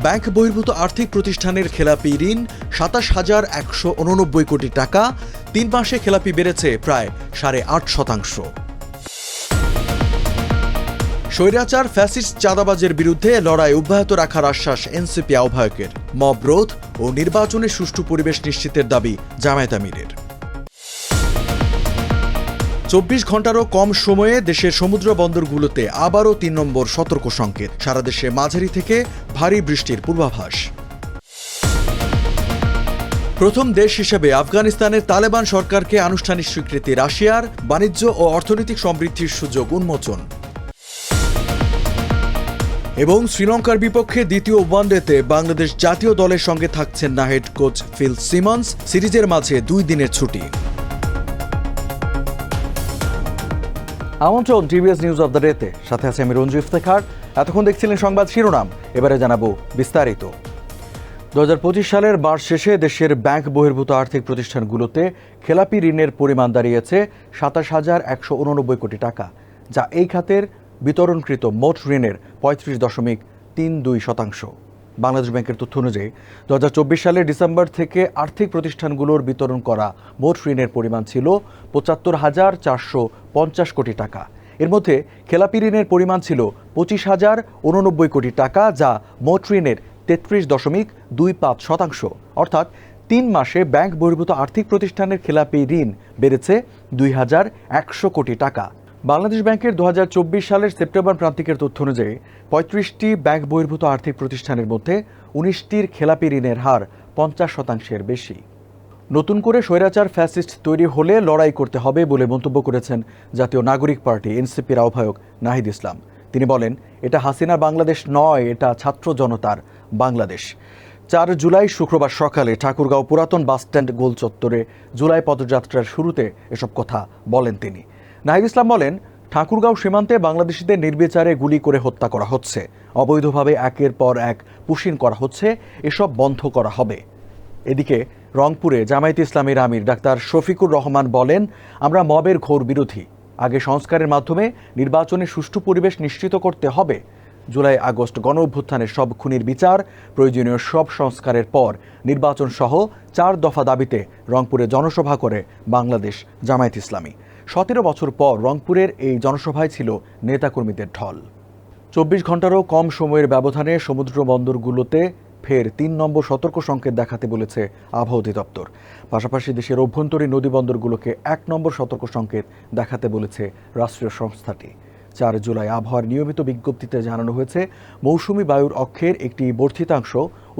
Bank বহির্ভূত আর্থিক প্রতিষ্ঠানের খেলাপি ঋণ ২৭,১৮৯ কোটি টাকা, ৩ মাসে খেলাপি বেড়েছে প্রায় ৮.৫%। স্বৈরাচার ফ্যাসিস্ট চাঁদাবাজের বিরুদ্ধে লড়াই অব্যাহত রাখার আশ্বাস এনসিপি আহ্বায়কের। মব রোধ ও নির্বাচনে সুষ্ঠু পরিবেশ নিশ্চিতের দাবি জামায়াত আমিরের। ২৪ ঘন্টারও কম সময়ে দেশের সমুদ্র বন্দরগুলোতে আবারও ৩ নম্বর সতর্ক সংকেত। সারা দেশে মাঝারি থেকে ভারী বৃষ্টির পূর্বাভাস। প্রথম দেশ হিসেবে আফগানিস্তানের তালেবান সরকারকে আনুষ্ঠানিক স্বীকৃতি রাশিয়ার। বাণিজ্য ও অর্থনৈতিক সমৃদ্ধির সুযোগ উন্মোচন। এবং শ্রীলঙ্কার বিপক্ষে দ্বিতীয় ওয়ানডেতে বাংলাদেশ জাতীয় দলের সঙ্গে থাকছেন না হেড কোচ ফিল সিমন্স। সিরিজের মাঝে 2 দিনের ছুটি। আমন্ত্রণ টিভিএস নিউজ অব দ্য ডেতে, সাথে আছে আমি রঞ্জু ইফতেখার। এতক্ষণ দেখছিলেন সংবাদ শিরোনাম, এবারে জানাবো বিস্তারিত। 2025 সালের মার্চ শেষে দেশের ব্যাংক বহির্ভূত আর্থিক প্রতিষ্ঠানগুলোতে খেলাপি ঋণের পরিমাণ দাঁড়িয়েছে ২৭,১৮৯ কোটি টাকা, যা এই খাতের বিতরণকৃত মোট ঋণের ৩৫.32%। বাংলাদেশ ব্যাংকের তথ্য অনুযায়ী 2024 সালের ডিসেম্বর থেকে আর্থিক প্রতিষ্ঠানগুলোর বিতরণ করা মোট ঋণের পরিমাণ ছিল ৭৫,৪50 কোটি টাকা। এর মধ্যে খেলাপি ঋণের পরিমাণ ছিল 25,089 কোটি টাকা, যা মোট ঋণের 33.25%। অর্থাৎ 3 মাসে ব্যাংক বহির্ভূত আর্থিক প্রতিষ্ঠানের খেলাপি ঋণ বেড়েছে 2,100 কোটি টাকা। বাংলাদেশ ব্যাংকের 2024 সালের সেপ্টেম্বর প্রান্তিকের তথ্য অনুযায়ী 35টি ব্যাংক বহির্ভূত আর্থিক প্রতিষ্ঠানের মধ্যে 19টির খেলাপি ঋণের হার 50%-এর বেশি। নতুন করে স্বৈরাচার ফ্যাসিস্ট তৈরি হলে লড়াই করতে হবে বলে মন্তব্য করেছেন জাতীয় নাগরিক পার্টি এনসিপির আহ্বায়ক নাহিদ ইসলাম। তিনি বলেন, এটা হাসিনার বাংলাদেশ নয়, এটা ছাত্র জনতার বাংলাদেশ। 4 জুলাই শুক্রবার সকালে ঠাকুরগাঁও পুরাতন বাসস্ট্যান্ড গোল চত্বরে জুলাই পদযাত্রার শুরুতে এসব কথা বলেন তিনি। নাহিদ ইসলাম বলেন, ঠাকুরগাঁও সীমান্তে বাংলাদেশিদের নির্বিচারে গুলি করে হত্যা করা হচ্ছে, অবৈধভাবে একের পর এক পুশিন করা হচ্ছে, এসব বন্ধ করা হবে। এদিকে রংপুরে জামায়াতে ইসলামীর আমির ডাক্তার শফিকুর রহমান বলেন, আমরা মবের ঘোর বিরোধী। আগে সংস্কারের মাধ্যমে নির্বাচনে সুষ্ঠু পরিবেশ নিশ্চিত করতে হবে। জুলাই আগস্ট গণ অভ্যুত্থানের সব খুনির বিচার, প্রয়োজনীয় সব সংস্কারের পর নির্বাচন সহ 4 দফা দাবিতে রংপুরে জনসভা করে বাংলাদেশ জামায়াত ইসলামী। 17 বছর পর রংপুরের এই জনসভায় ছিল নেতাকর্মীদের ঢল। 24 ঘন্টারও কম সময়ের ব্যবধানে সমুদ্র বন্দরগুলোতে ফের 3 নম্বর সতর্ক সংকেত দেখাতে বলেছে আবহাওয়া অধিদপ্তর। পাশাপাশি দেশের অভ্যন্তরীণ নদী বন্দরগুলোকে 1 নম্বর সতর্ক সংকেত দেখাতে বলেছে রাষ্ট্রীয় সংস্থাটি। 4 জুলাই আবহাওয়ার নিয়মিত বিজ্ঞপ্তিতে জানানো হয়েছে, মৌসুমি বায়ুর অক্ষের একটি বর্ধিতাংশ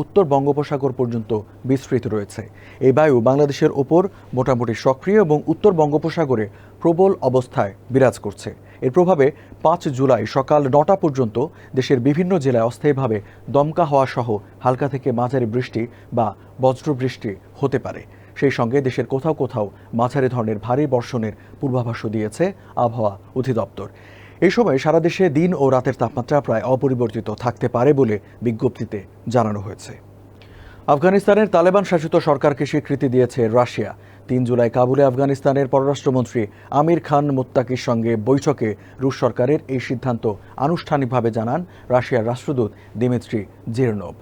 উত্তর বঙ্গোপসাগর পর্যন্ত বিস্তৃত রয়েছে। এই বায়ু বাংলাদেশের ওপর মোটামুটি সক্রিয় এবং উত্তর বঙ্গোপসাগরে প্রবল অবস্থায় বিরাজ করছে। এর প্রভাবে 5 জুলাই সকাল 9টা পর্যন্ত দেশের বিভিন্ন জেলায় অস্থায়ীভাবে দমকা হওয়া সহ হালকা থেকে মাঝারি বৃষ্টি বা বজ্রবৃষ্টি হতে পারে। সেই সঙ্গে দেশের কোথাও কোথাও মাঝারি ধরনের ভারী বর্ষণের পূর্বাভাসও দিয়েছে আবহাওয়া অধিদপ্তর। এই সময় সারা দেশে দিন ও রাতের তাপমাত্রা প্রায় অপরিবর্তিত থাকতে পারে বলে বিজ্ঞপ্তিতে জানানো হয়েছে। আফগানিস্তানের তালেবান শাসিত সরকারকে স্বীকৃতি দিয়েছে রাশিয়া। 3 জুলাই কাবুলে আফগানিস্তানের পররাষ্ট্রমন্ত্রী আমির খান মুত্তাকির সঙ্গে বৈঠকে রুশ সরকারের এই সিদ্ধান্ত আনুষ্ঠানিকভাবে জানান রাশিয়ার রাষ্ট্রদূত দিমিত্রি জিরনোভ।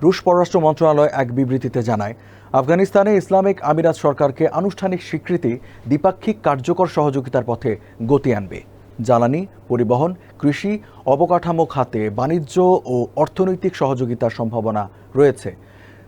রুশ পররাষ্ট্র মন্ত্রণালয় এক বিবৃতিতে জানায়, আফগানিস্তানে ইসলামিক আমিরাত সরকারকে আনুষ্ঠানিক স্বীকৃতি দ্বিপাক্ষিক কার্যকর সহযোগিতার পথে গতি আনবে। জ্বালানি, পরিবহন, কৃষি, অবকাঠামো খাতে বাণিজ্য ও অর্থনৈতিক সহযোগিতার সম্ভাবনা রয়েছে।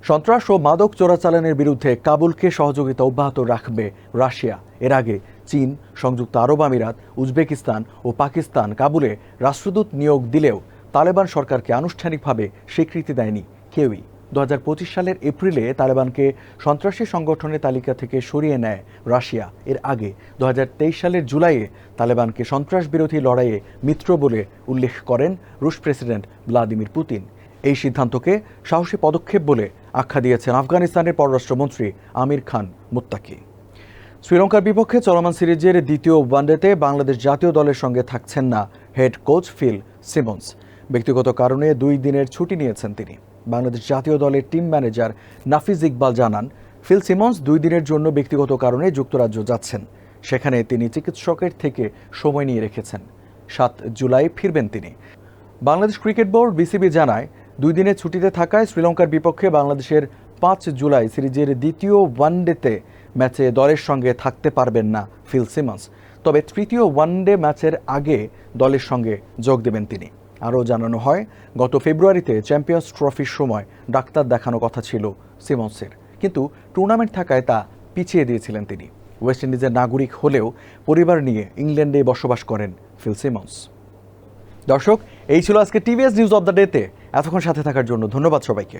সন্ত্রাস ও মাদক চোরাচালানের বিরুদ্ধে কাবুলকে সহযোগিতা অব্যাহত রাখবে রাশিয়া। এর আগে চীন, সংযুক্ত আরব আমিরাত, উজবেকিস্তান ও পাকিস্তান কাবুলে রাষ্ট্রদূত নিয়োগ দিলেও তালেবান সরকারকে আনুষ্ঠানিকভাবে স্বীকৃতি দেয়নি কেউই। 2025 সালের এপ্রিলে তালেবানকে সন্ত্রাসী সংগঠনের তালিকা থেকে সরিয়ে নেয় রাশিয়া। এর আগে 2023 সালের জুলাইয়ে তালেবানকে সন্ত্রাস বিরোধী লড়াইয়ে মিত্র বলে উল্লেখ করেন রুশ প্রেসিডেন্ট ভ্লাদিমির পুতিন। এই সিদ্ধান্তকে সাহসী পদক্ষেপ বলে আখ্যা দিয়েছেন আফগানিস্তানের পররাষ্ট্রমন্ত্রী আমির খান মুত্তাকি। শ্রীলঙ্কার বিপক্ষে চলমান সিরিজের দ্বিতীয় ওয়ানডেতে বাংলাদেশ জাতীয় দলের সঙ্গে থাকছেন না হেড কোচ ফিল সিমন্স। ব্যক্তিগত কারণে 2 দিনের ছুটি নিয়েছেন তিনি। বাংলাদেশ জাতীয় দলের টিম ম্যানেজার নাফিজ ইকবাল জানান, ফিল সিমন্স 2 দিনের জন্য ব্যক্তিগত কারণে যুক্তরাজ্য যাচ্ছেন। সেখানে তিনি চিকিৎসকের থেকে সময় নিয়ে রেখেছেন। 7 জুলাই ফিরবেন তিনি। বাংলাদেশ ক্রিকেট বোর্ড বিসিবি জানায়, 2 দিনের ছুটিতে থাকায় শ্রীলঙ্কার বিপক্ষে বাংলাদেশের 5 জুলাই সিরিজের দ্বিতীয় ওয়ানডেতে ম্যাচে দলের সঙ্গে থাকতে পারবেন না ফিল সিমন্স। তবে তৃতীয় ওয়ানডে ম্যাচের আগে দলের সঙ্গে যোগ দেবেন তিনি। আরও জানানো হয়, গত ফেব্রুয়ারিতে চ্যাম্পিয়ন্স ট্রফির সময় ডাক্তার দেখানো কথা ছিল সিমন্সের, কিন্তু টুর্নামেন্ট থাকায় তা পিছিয়ে দিয়েছিলেন তিনি। ওয়েস্ট ইন্ডিজের নাগরিক হলেও পরিবার নিয়ে ইংল্যান্ডে বসবাস করেন ফিল সিমন্স। দর্শক, এই ছিল আজকে টিভিএস নিউজ অব দ্য ডেতে। এতক্ষণ সাথে থাকার জন্য ধন্যবাদ সবাইকে।